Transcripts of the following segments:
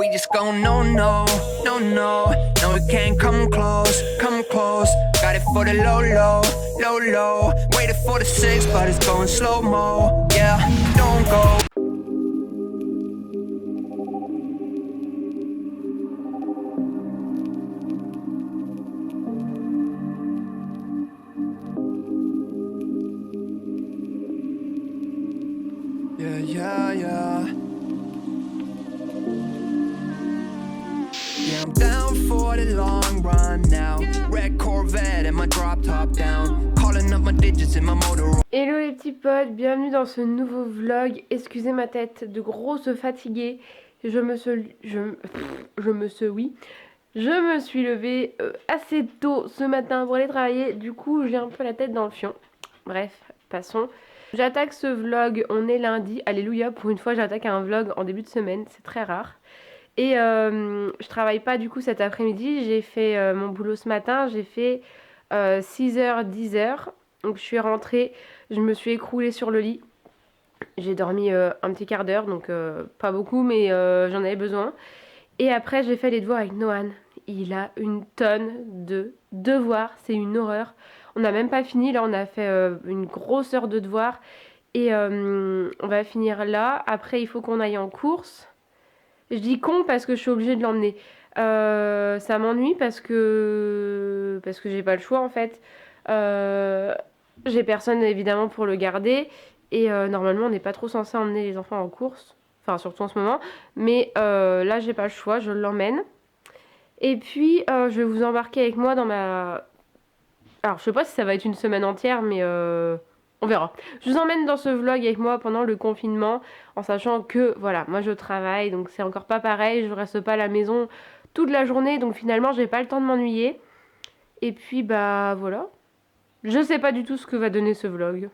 We just go no, no, no, no. No, we can't come close, come close. Got it for the low, low, low, low. Waited for the six, but it's going slow-mo. Yeah, don't go. Yeah, yeah, yeah. Yeah, I'm down for the long run now. Red Corvette and my drop top down. Calling up my digits in my Motorola. Hello les petits potes, bienvenue dans ce nouveau vlog. Excusez ma tête de grosse fatiguée. Je me suis levée assez tôt ce matin pour aller travailler. Du coup, j'ai un peu la tête dans le fion. Bref, passons. J'attaque ce vlog, on est lundi. Alléluia, pour une fois j'attaque un vlog en début de semaine, c'est très rare. Et je travaille pas du coup cet après-midi. J'ai fait mon boulot ce matin, j'ai fait 6h, 10h. Donc je suis rentrée, je me suis écroulée sur le lit. J'ai dormi un petit quart d'heure, donc pas beaucoup, mais j'en avais besoin. Et après j'ai fait les devoirs avec Noan. Il a une tonne de devoirs, c'est une horreur. On n'a même pas fini, là on a fait une grosse heure de devoirs. Et on va finir là. Après il faut qu'on aille en course. Je dis con parce que je suis obligée de l'emmener. Ça m'ennuie parce que j'ai pas le choix en fait. J'ai personne évidemment pour le garder. Et normalement on n'est pas trop censé emmener les enfants en course. Enfin surtout en ce moment. Mais là j'ai pas le choix, je l'emmène. Et puis je vais vous embarquer avec moi dans ma... Alors je sais pas si ça va être une semaine entière mais... On verra. Je vous emmène dans ce vlog avec moi pendant le confinement, en sachant que, voilà, moi je travaille, donc c'est encore pas pareil, je reste pas à la maison toute la journée, donc finalement j'ai pas le temps de m'ennuyer. Et puis, bah voilà. Je sais pas du tout ce que va donner ce vlog,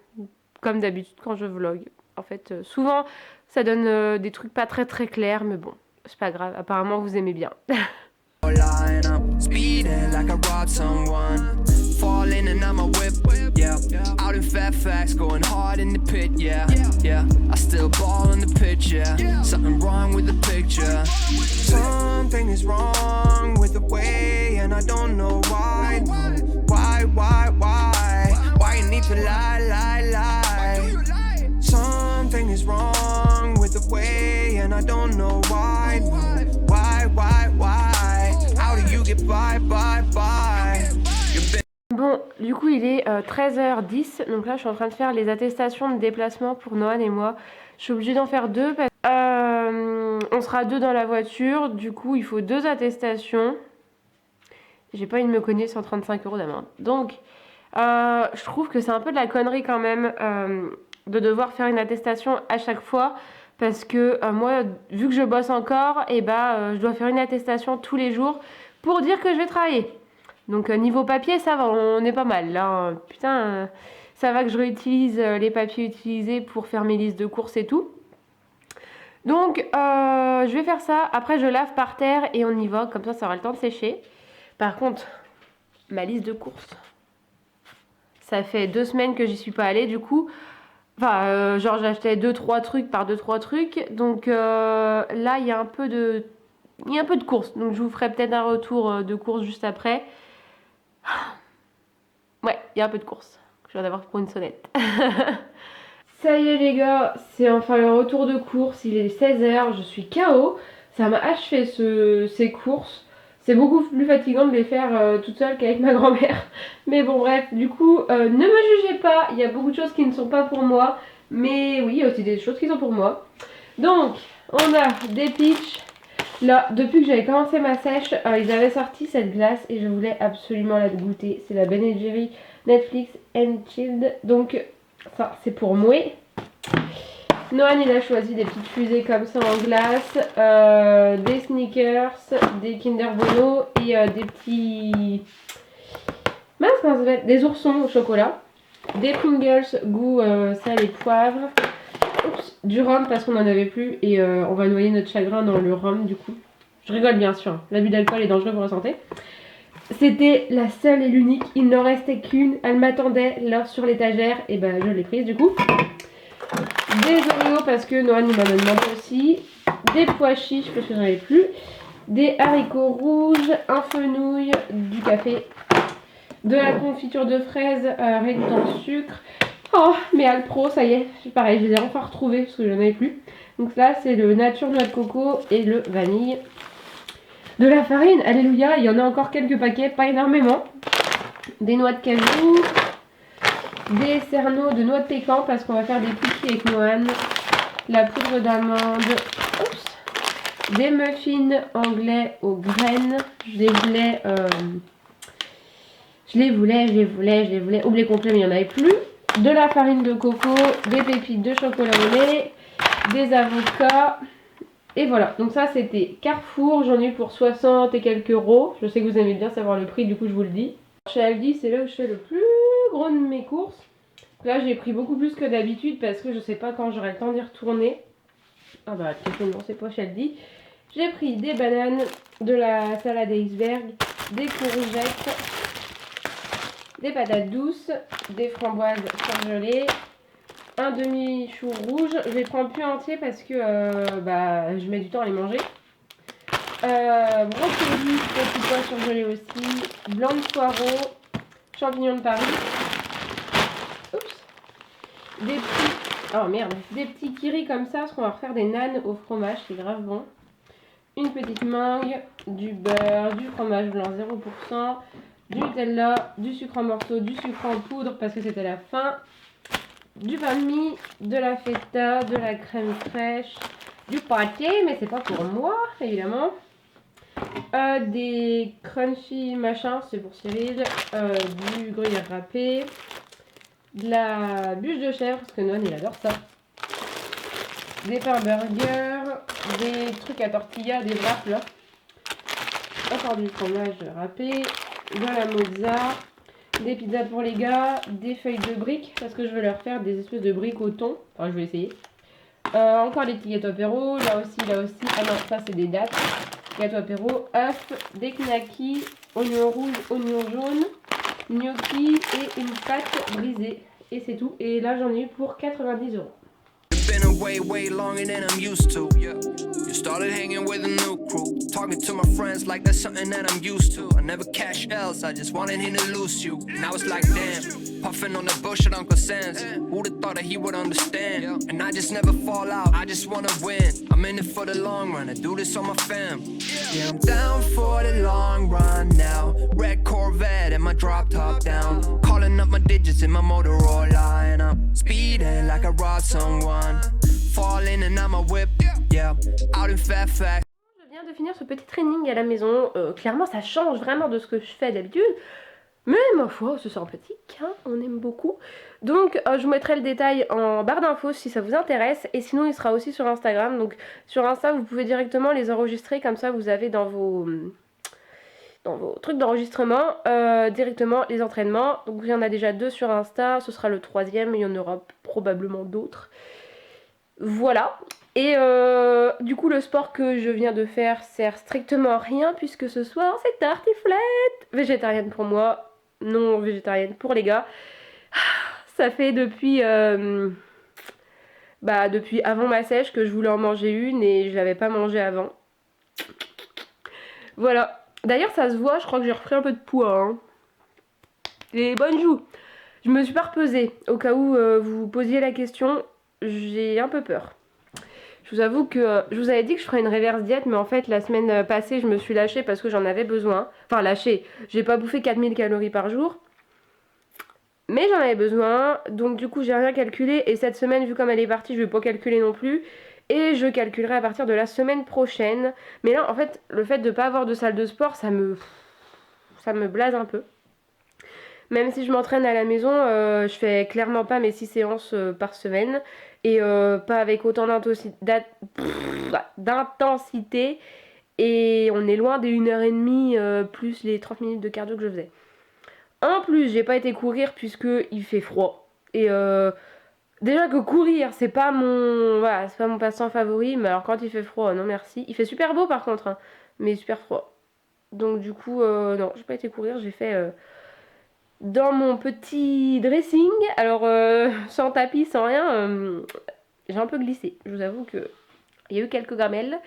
comme d'habitude quand je vlog. En fait, souvent, ça donne des trucs pas très très clairs, mais bon, c'est pas grave, apparemment vous aimez bien. Line up, speeding like I robbed someone. Falling and I'm a whip, yeah. Out in Fairfax, going hard in the pit, yeah. Yeah, I still ball on the pitch, yeah. Something wrong with the picture. Something is wrong with the way, and I don't know why. Why you need to lie, lie, lie? Something is wrong with the way, and I don't know why. How do you get by? Bon, du coup il est 13h10, donc là je suis en train de faire les attestations de déplacement pour Noan et moi. Je suis obligée d'en faire deux parce on sera deux dans la voiture, du coup il faut deux attestations. J'ai pas envie de me cogner 135 € d'amende. Donc je trouve que c'est un peu de la connerie quand même de devoir faire une attestation à chaque fois. Parce que moi, vu que je bosse encore, et je dois faire une attestation tous les jours pour dire que je vais travailler. Donc niveau papier, ça va, on est pas mal là. Putain, ça va que je réutilise les papiers utilisés pour faire mes listes de courses et tout. Donc je vais faire ça. Après, je lave par terre et on y va. Comme ça aura le temps de sécher. Par contre, ma liste de courses, ça fait 2 semaines que j'y suis pas allée. Du coup... Enfin, genre j'achetais 2-3 trucs par 2-3 trucs. Donc là, il y a un peu de course. Donc je vous ferai peut-être un retour de course juste après. Ouais, il y a un peu de course. Je viens d'avoir pour une sonnette. Ça y est les gars, c'est enfin le retour de course. Il est 16h, je suis KO. Ça m'a achevé ces courses. C'est beaucoup plus fatigant de les faire toute seule qu'avec ma grand-mère. Mais bon bref, du coup, ne me jugez pas. Il y a beaucoup de choses qui ne sont pas pour moi. Mais oui, il y a aussi des choses qui sont pour moi. Donc, on a des peach. Là, depuis que j'avais commencé ma sèche, ils avaient sorti cette glace et je voulais absolument la goûter. C'est la Ben & Jerry Netflix and Chilled. Donc, ça, c'est pour moi. Noan, il a choisi des petites fusées comme ça en glace, des Snickers, des Kinder Bueno et des petits... Mince, comment ça s'appelle ? Des oursons au chocolat. Des Pringles goût sel et poivre. Oups, du rhum parce qu'on n'en avait plus et on va noyer notre chagrin dans le rhum du coup. Je rigole bien sûr, l'abus d'alcool est dangereux pour la santé. C'était la seule et l'unique, il n'en restait qu'une, elle m'attendait là sur l'étagère et je l'ai prise du coup. Des Oreos parce que Noan il m'en a demandé aussi. des pois chiches parce que j'en avais plus, des haricots rouges, un fenouil, du café, de la confiture de fraises réduite en sucre. Oh, mes Alpro, ça y est, c'est pareil, je les ai enfin retrouvés parce que je n'en avais plus. Donc là, c'est le nature noix de coco et le vanille. De la farine, alléluia, il y en a encore quelques paquets, pas énormément. Des noix de cajou, des cerneaux de noix de pécan parce qu'on va faire des cookies avec Noan, la poudre d'amande, des muffins anglais aux graines, je les voulais, oublié complet mais il n'y en avait plus. De la farine de coco, des pépites de chocolat au lait, des avocats. Et voilà, donc ça c'était Carrefour, j'en ai eu pour 60 et quelques euros. Je sais que vous aimez bien savoir le prix, du coup je vous le dis. Chez Aldi, c'est là où je fais le plus gros de mes courses. Là j'ai pris beaucoup plus que d'habitude parce que je sais pas quand j'aurai le temps d'y retourner. Ah bah non, c'est pas chez Aldi. J'ai pris des bananes, de la salade iceberg, des courgettes, des patates douces, des framboises surgelées, un demi-chou rouge. Je les prends plus entiers parce que je mets du temps à les manger. Brocoli, petits pois surgelés aussi, blanc de poireau, champignons de Paris. Oups. Des petits kiris comme ça parce qu'on va refaire des nanes au fromage, c'est grave bon. Une petite mangue, du beurre, du fromage blanc 0%, du Nutella, du sucre en morceaux, du sucre en poudre parce que c'était la fin, du pain de mie, de la feta, de la crème fraîche, du pâté, mais c'est pas pour moi évidemment, des crunchy machin, c'est pour Cyril, du gruyère râpé, de la bûche de chèvre parce que Noan il adore ça, des pains burgers, des trucs à tortilla, des wraps là, encore du fromage râpé, de la mozza, des pizzas pour les gars, des feuilles de briques parce que je veux leur faire des espèces de briques au thon, enfin je vais essayer. Encore des petits gâteaux apéro, là aussi, ah non ça c'est des dattes, gâteaux apéro, œufs, des knackis, oignons rouges, oignons jaunes, gnocchi et une pâte brisée et c'est tout, et là j'en ai eu pour 90 euros. Been away way longer than I'm used to. You started hanging with a new crew, talking to my friends like that's something that I'm used to. I never cash else, I just wanted him to lose you. Now it's like damn, puffing on the bush at Uncle Sam's. Who'd have thought that he would understand? And I just never fall out, I just wanna win. I'm in it for the long run, I do this on my fam. Yeah, I'm down for the long run now. Red Corvette and my drop top down. Calling up my digits in my Motorola and I'm speeding like I robbed someone. Falling and I'm a whip, yeah, out in Fairfax. Je viens de finir ce petit training à la maison. Clairement, ça change vraiment de ce que je fais d'habitude. Mais ma foi, c'est sympathique, hein, on aime beaucoup. Donc, je vous mettrai le détail en barre d'infos si ça vous intéresse. Et sinon, il sera aussi sur Instagram. Donc, sur Insta, vous pouvez directement les enregistrer. Comme ça, vous avez dans vos trucs d'enregistrement directement les entraînements. Donc, il y en a déjà 2 sur Insta. Ce sera le 3e. Il y en aura probablement d'autres. Voilà. Et du coup, le sport que je viens de faire sert strictement à rien puisque ce soir, c'est tartiflette. Végétarienne pour moi, non végétarienne pour les gars. Ça fait depuis avant ma sèche que je voulais en manger une et je l'avais pas mangée avant. Voilà. D'ailleurs, ça se voit, je crois que j'ai repris un peu de poids. Hein. Les bonnes joues. Je me suis pas repesée. Au cas où vous posiez la question, j'ai un peu peur. Je vous avoue que je vous avais dit que je ferais une reverse diète, mais en fait la semaine passée je me suis lâchée parce que j'en avais besoin. Enfin lâchée, j'ai pas bouffé 4000 calories par jour. Mais j'en avais besoin, donc du coup j'ai rien calculé. Et cette semaine, vu comme elle est partie, je vais pas calculer non plus. Et je calculerai à partir de la semaine prochaine. Mais là en fait, le fait de pas avoir de salle de sport, ça me blase un peu. Même si je m'entraîne à la maison, je fais clairement pas mes 6 séances par semaine. Et pas avec autant d'intensité. Et on est loin des 1h30 plus les 30 minutes de cardio que je faisais. En plus, j'ai pas été courir puisque il fait froid. Et déjà que courir, c'est pas mon passe-temps favori. Mais alors quand il fait froid, non merci. Il fait super beau par contre, hein, mais super froid. Donc du coup, non, j'ai pas été courir. J'ai fait... dans mon petit dressing, alors sans tapis, sans rien, j'ai un peu glissé. Je vous avoue que Il y a eu quelques gamelles,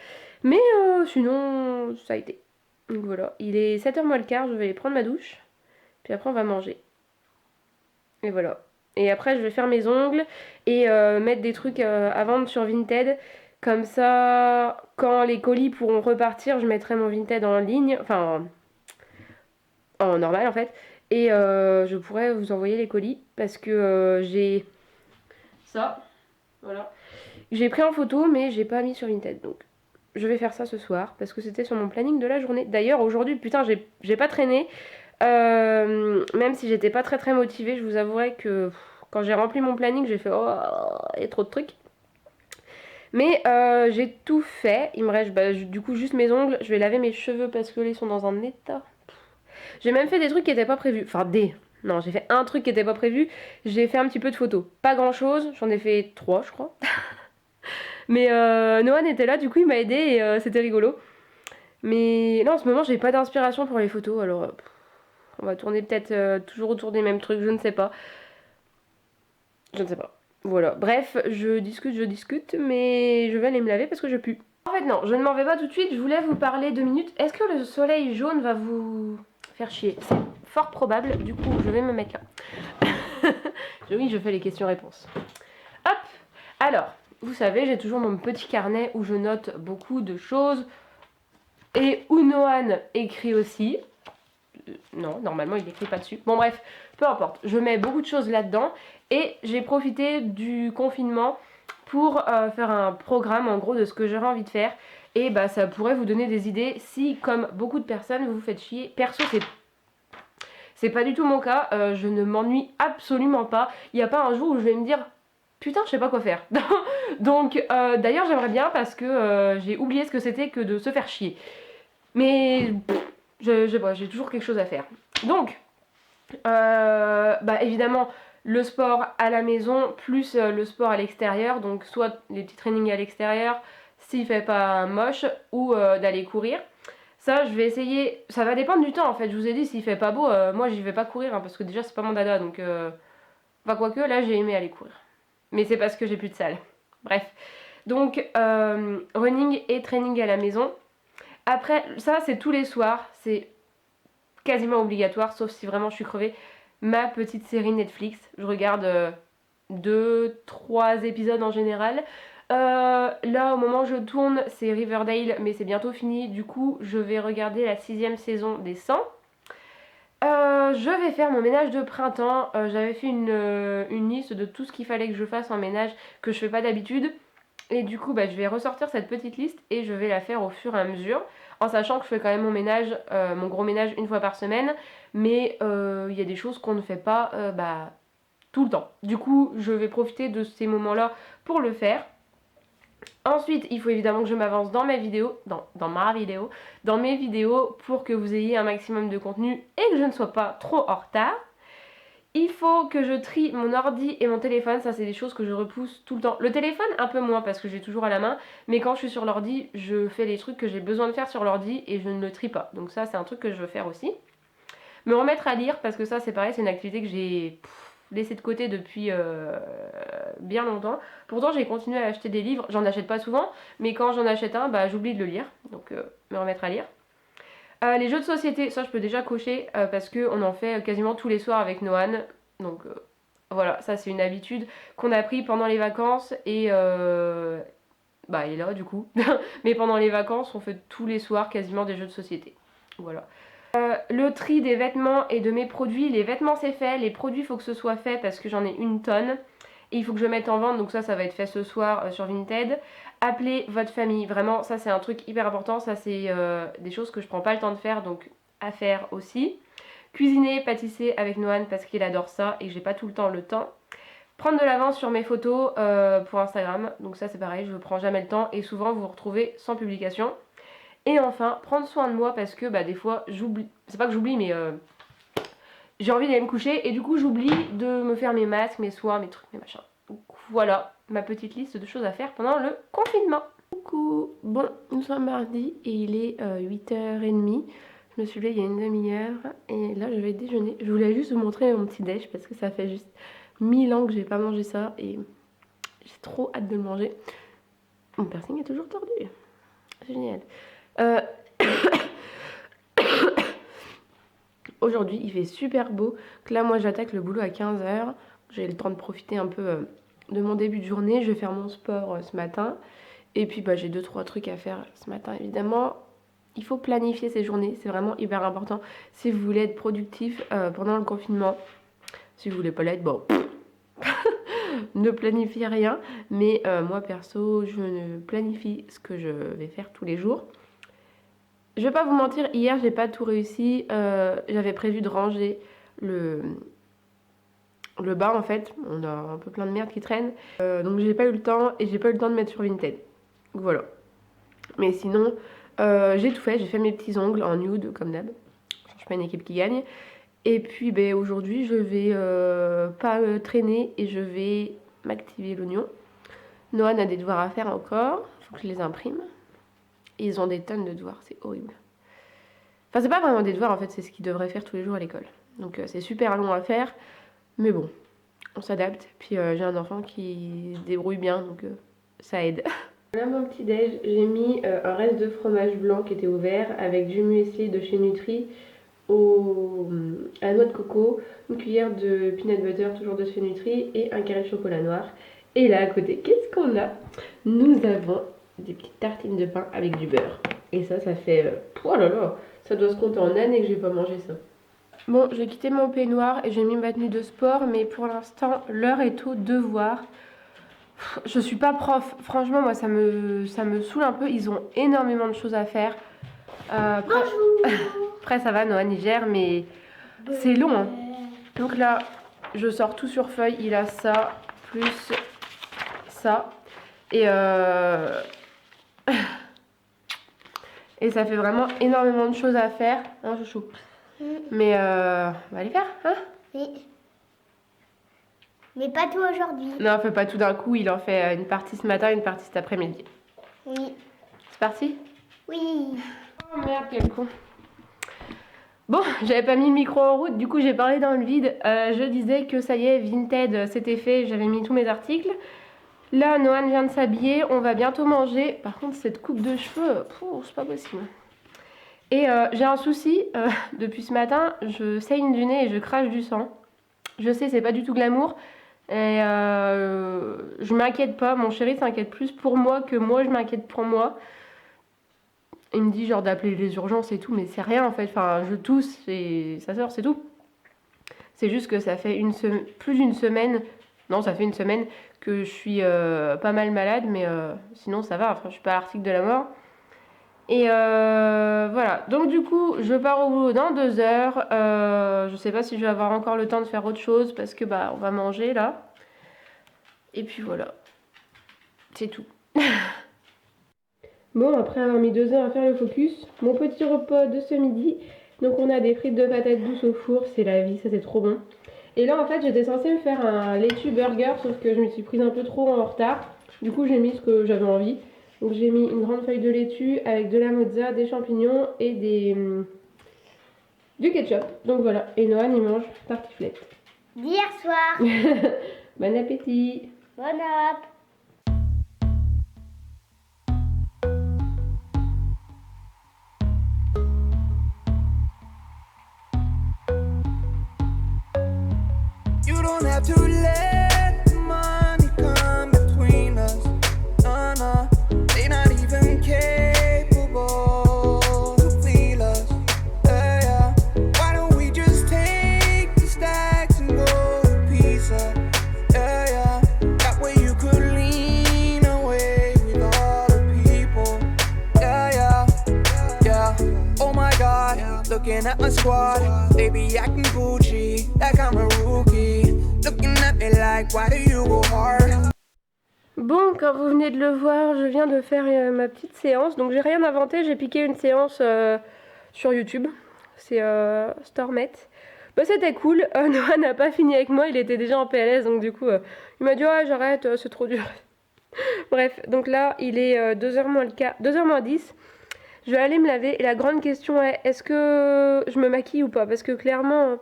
mais sinon ça a été. Donc voilà, il est 7h moins le quart, je vais aller prendre ma douche, puis après on va manger. Et voilà. Et après je vais faire mes ongles et mettre des trucs à vendre sur Vinted. Comme ça, quand les colis pourront repartir, je mettrai mon Vinted en ligne, enfin en normal en fait. Et je pourrais vous envoyer les colis parce que j'ai ça, voilà. J'ai pris en photo mais j'ai pas mis sur Vinted, donc je vais faire ça ce soir parce que c'était sur mon planning de la journée. D'ailleurs aujourd'hui, putain, j'ai pas traîné. Même si j'étais pas très motivée, je vous avouerai que quand j'ai rempli mon planning, j'ai fait oh, il y a trop de trucs. Mais j'ai tout fait. Il me reste du coup juste mes ongles. Je vais laver mes cheveux parce que là ils sont dans un état. J'ai même fait des trucs qui étaient pas prévus. Enfin Non, j'ai fait un truc qui était pas prévu. J'ai fait un petit peu de photos. Pas grand chose. J'en ai fait 3 je crois. Mais Noan était là, du coup il m'a aidé et c'était rigolo. Mais là en ce moment j'ai pas d'inspiration pour les photos, alors on va tourner peut-être toujours autour des mêmes trucs, je ne sais pas. Je ne sais pas. Voilà, bref, je discute, mais je vais aller me laver parce que je pue. En fait non, je ne m'en vais pas tout de suite, je voulais vous parler 2 minutes. Est-ce que le soleil jaune va vous faire chier? C'est fort probable, du coup je vais me mettre là. Oui, je fais les questions-réponses. Hop, alors, vous savez, j'ai toujours mon petit carnet où je note beaucoup de choses. Et où Noan écrit aussi. Non, normalement il n'écrit pas dessus. Bon bref, peu importe. Je mets beaucoup de choses là-dedans. Et j'ai profité du confinement pour faire un programme en gros de ce que j'aurais envie de faire. Et bah ça pourrait vous donner des idées si, comme beaucoup de personnes, vous vous faites chier. Perso, c'est pas du tout mon cas. Je ne m'ennuie absolument pas. Il n'y a pas un jour où je vais me dire putain, je sais pas quoi faire. Donc d'ailleurs j'aimerais bien parce que j'ai oublié ce que c'était que de se faire chier. Mais j'ai toujours quelque chose à faire. Donc, bah évidemment, le sport à la maison plus le sport à l'extérieur. Donc, soit les petits trainings à l'extérieur, s'il fait pas moche, ou d'aller courir. Ça, je vais essayer. Ça va dépendre du temps en fait. Je vous ai dit, s'il fait pas beau, moi j'y vais pas courir hein, parce que déjà c'est pas mon dada. Donc, enfin, quoique là j'ai aimé aller courir. Mais c'est parce que j'ai plus de salle. Bref. Donc, running et training à la maison. Après, ça c'est tous les soirs, c'est quasiment obligatoire, sauf si vraiment je suis crevée. Ma petite série Netflix, je regarde 2-3 épisodes en général. Là, au moment où je tourne, c'est Riverdale, mais c'est bientôt fini. Du coup, je vais regarder la 6ème saison des 100. Je vais faire mon ménage de printemps. J'avais fait une liste de tout ce qu'il fallait que je fasse en ménage que je fais pas d'habitude. Et du coup, je vais ressortir cette petite liste et je vais la faire au fur et à mesure. En sachant que je fais quand même mon ménage, mon gros ménage une fois par semaine. Mais il y a des choses qu'on ne fait pas tout le temps. Du coup, je vais profiter de ces moments-là pour le faire. Ensuite, il faut évidemment que je m'avance dans mes vidéos, dans mes vidéos pour que vous ayez un maximum de contenu et que je ne sois pas trop en retard. Il faut que je trie mon ordi et mon téléphone, ça c'est des choses que je repousse tout le temps. Le téléphone un peu moins parce que j'ai toujours à la main, mais quand je suis sur l'ordi, je fais les trucs que j'ai besoin de faire sur l'ordi et je ne le trie pas. Donc ça c'est un truc que je veux faire aussi. Me remettre à lire parce que ça c'est pareil, c'est une activité que j'ai laissée de côté depuis bien longtemps. Pourtant j'ai continué à acheter des livres, j'en achète pas souvent, mais quand j'en achète un, j'oublie de le lire. Donc me remettre à lire. Les jeux de société, ça je peux déjà cocher parce qu'on en fait quasiment tous les soirs avec Noan. Donc voilà, ça c'est une habitude qu'on a pris pendant les vacances et il est là du coup. Mais pendant les vacances, on fait tous les soirs quasiment des jeux de société. Voilà. Le tri des vêtements et de mes produits. Les vêtements c'est fait, les produits il faut que ce soit fait parce que j'en ai une tonne. Et il faut que je mette en vente, donc ça va être fait ce soir sur Vinted. Appelez votre famille, vraiment ça c'est un truc hyper important, ça c'est des choses que je prends pas le temps de faire, donc à faire aussi. Cuisiner, pâtisser avec Noan parce qu'il adore ça et que j'ai pas tout le temps le temps. Prendre de l'avance sur mes photos pour Instagram, donc ça c'est pareil, je ne prends jamais le temps et souvent vous vous retrouvez sans publication. Et enfin, prendre soin de moi parce que des fois j'oublie, c'est pas que j'oublie mais j'ai envie d'aller me coucher et du coup j'oublie de me faire mes masques, mes soins, mes trucs, mes machins. Donc voilà ma petite liste de choses à faire pendant le confinement. Coucou, bon, nous sommes mardi et il est 8h30. Je me suis levée il y a une demi-heure et là je vais déjeuner. Je voulais juste vous montrer mon petit déj parce que ça fait juste 1000 ans que j'ai pas mangé ça et j'ai trop hâte de le manger. Mon piercing est toujours tordu. C'est génial. Euh, Aujourd'hui, il fait super beau. Que là, moi, j'attaque le boulot à 15h. J'ai le temps de profiter un peu de mon début de journée. Je vais faire mon sport ce matin. Et puis, bah, j'ai 2-3 trucs à faire ce matin, évidemment. Il faut planifier ses journées. C'est vraiment hyper important. Si vous voulez être productif pendant le confinement, si vous voulez pas l'être, bon, ne planifiez rien. Mais moi, perso, je ne planifie ce que je vais faire tous les jours. Je vais pas vous mentir, hier j'ai pas tout réussi. J'avais prévu de ranger le bas en fait. On a un peu plein de merde qui traîne. Donc j'ai pas eu le temps et j'ai pas eu le temps de mettre sur Vinted. Voilà. Mais sinon, j'ai tout fait. J'ai fait mes petits ongles en nude comme d'hab. Je suis pas une équipe qui gagne. Et puis ben, aujourd'hui je vais pas traîner et je vais m'activer l'oignon. Noah a des devoirs à faire encore. Faut que je les imprime. Ils ont des tonnes de devoirs, c'est horrible. Enfin, c'est pas vraiment des devoirs en fait, c'est ce qu'ils devraient faire tous les jours à l'école. Donc c'est super long à faire, mais bon, on s'adapte. Puis j'ai un enfant qui se débrouille bien, donc ça aide. Voilà mon petit déj, j'ai mis un reste de fromage blanc qui était ouvert avec du muesli de chez Nutri à la noix de coco, une cuillère de peanut butter toujours de chez Nutri et un carré de chocolat noir. Et là à côté, qu'est-ce qu'on a? Nous avons des petites tartines de pain avec du beurre. Et ça fait... oh là là, ça doit se compter en années que j'ai pas mangé ça. Bon, j'ai quitté mon peignoir et j'ai mis ma tenue de sport, mais pour l'instant, l'heure est au devoir. Je suis pas prof. Franchement, moi, ça me saoule un peu. Ils ont énormément de choses à faire. Après, ça va, Noah y gère, mais c'est long. Hein. Donc là, je sors tout sur feuille. Il a ça, plus ça. Et ça fait vraiment énormément de choses à faire, hein, chouchou. Mais on va les faire, hein? Oui. Mais pas tout aujourd'hui. Non, on fait pas tout d'un coup. Il en fait une partie ce matin, une partie cet après-midi. Oui. C'est parti? Oui. Oh merde, quel con. Bon, j'avais pas mis le micro en route, du coup j'ai parlé dans le vide. Je disais que ça y est, Vinted, c'était fait, j'avais mis tous mes articles. Là, Noah vient de s'habiller, on va bientôt manger. Par contre, cette coupe de cheveux, c'est pas possible. Et j'ai un souci, depuis ce matin, je saigne du nez et je crache du sang. Je sais, c'est pas du tout glamour. Et je m'inquiète pas, mon chéri s'inquiète plus pour moi que moi je m'inquiète pour moi. Il me dit genre d'appeler les urgences et tout, mais c'est rien en fait. Enfin, je tousse et ça sort, c'est tout. C'est juste que ça fait plus d'une semaine, non, ça fait une semaine que je suis pas mal malade, mais sinon ça va. Enfin, je suis pas à l'article de la mort. Et voilà. Donc du coup, je pars au boulot dans 2 heures. Je sais pas si je vais avoir encore le temps de faire autre chose parce que bah on va manger là. Et puis voilà. C'est tout. Bon, après avoir mis 2 heures à faire le focus, mon petit repas de ce midi. Donc on a des frites de patates douces au four, c'est la vie, ça c'est trop bon. Et là en fait j'étais censée me faire un laitue burger, sauf que je me suis prise un peu trop en retard. Du coup j'ai mis ce que j'avais envie. Donc j'ai mis une grande feuille de laitue avec de la mozza, des champignons et du ketchup. Donc voilà, et Noah il mange tartiflette. D'hier soir. Bon appétit. Bon app. You don't have to let the money come between us. No, no, they're not even capable to feel us. Yeah, yeah. Why don't we just take the stacks and go to pizza? Yeah, yeah. That way you could lean away with all the people. Yeah, yeah, yeah. Oh my God, looking at my squad, they be acting Gucci like I'm a rookie. Looking at me like, why do you go hard? Bon, comme vous venez de le voir, je viens de faire ma petite séance. Donc j'ai rien inventé, j'ai piqué une séance sur YouTube. C'est Stormet. Bah, c'était cool. Noah n'a pas fini avec moi, il était déjà en PLS. Donc du coup, il m'a dit ouais, j'arrête, c'est trop dur. Bref, donc là, il est 2h moins 2h moins 10. Je vais aller me laver. Et la grande question est, est-ce que je me maquille ou pas? Parce que clairement...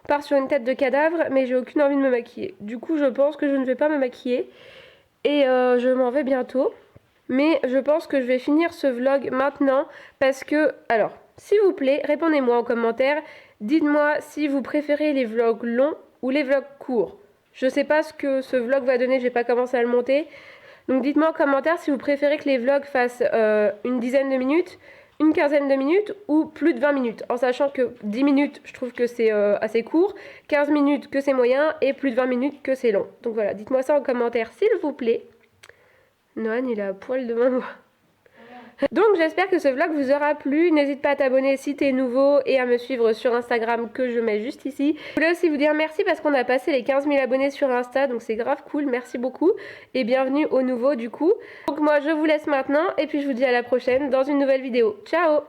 part sur une tête de cadavre, mais j'ai aucune envie de me maquiller. Du coup, je pense que je ne vais pas me maquiller. et je m'en vais bientôt. Mais je pense que je vais finir ce vlog maintenant parce que, alors, s'il vous plaît, répondez-moi en commentaire. Dites-moi si vous préférez les vlogs longs ou les vlogs courts. Je sais pas ce que ce vlog va donner, j'ai pas commencé à le monter. Donc dites-moi en commentaire si vous préférez que les vlogs fassent une dizaine de minutes, une quinzaine de minutes ou plus de 20 minutes. En sachant que 10 minutes, je trouve que c'est assez court, 15 minutes que c'est moyen et plus de 20 minutes que c'est long. Donc voilà, dites-moi ça en commentaire s'il vous plaît. Noan, il est à poil devant moi. Donc j'espère que ce vlog vous aura plu. N'hésite pas à t'abonner si t'es nouveau et à me suivre sur Instagram que je mets juste ici. Je voulais aussi vous dire merci parce qu'on a passé les 15 000 abonnés sur Insta, donc c'est grave cool, merci beaucoup. Et bienvenue aux nouveaux du coup. Donc moi je vous laisse maintenant et puis je vous dis à la prochaine dans une nouvelle vidéo. Ciao!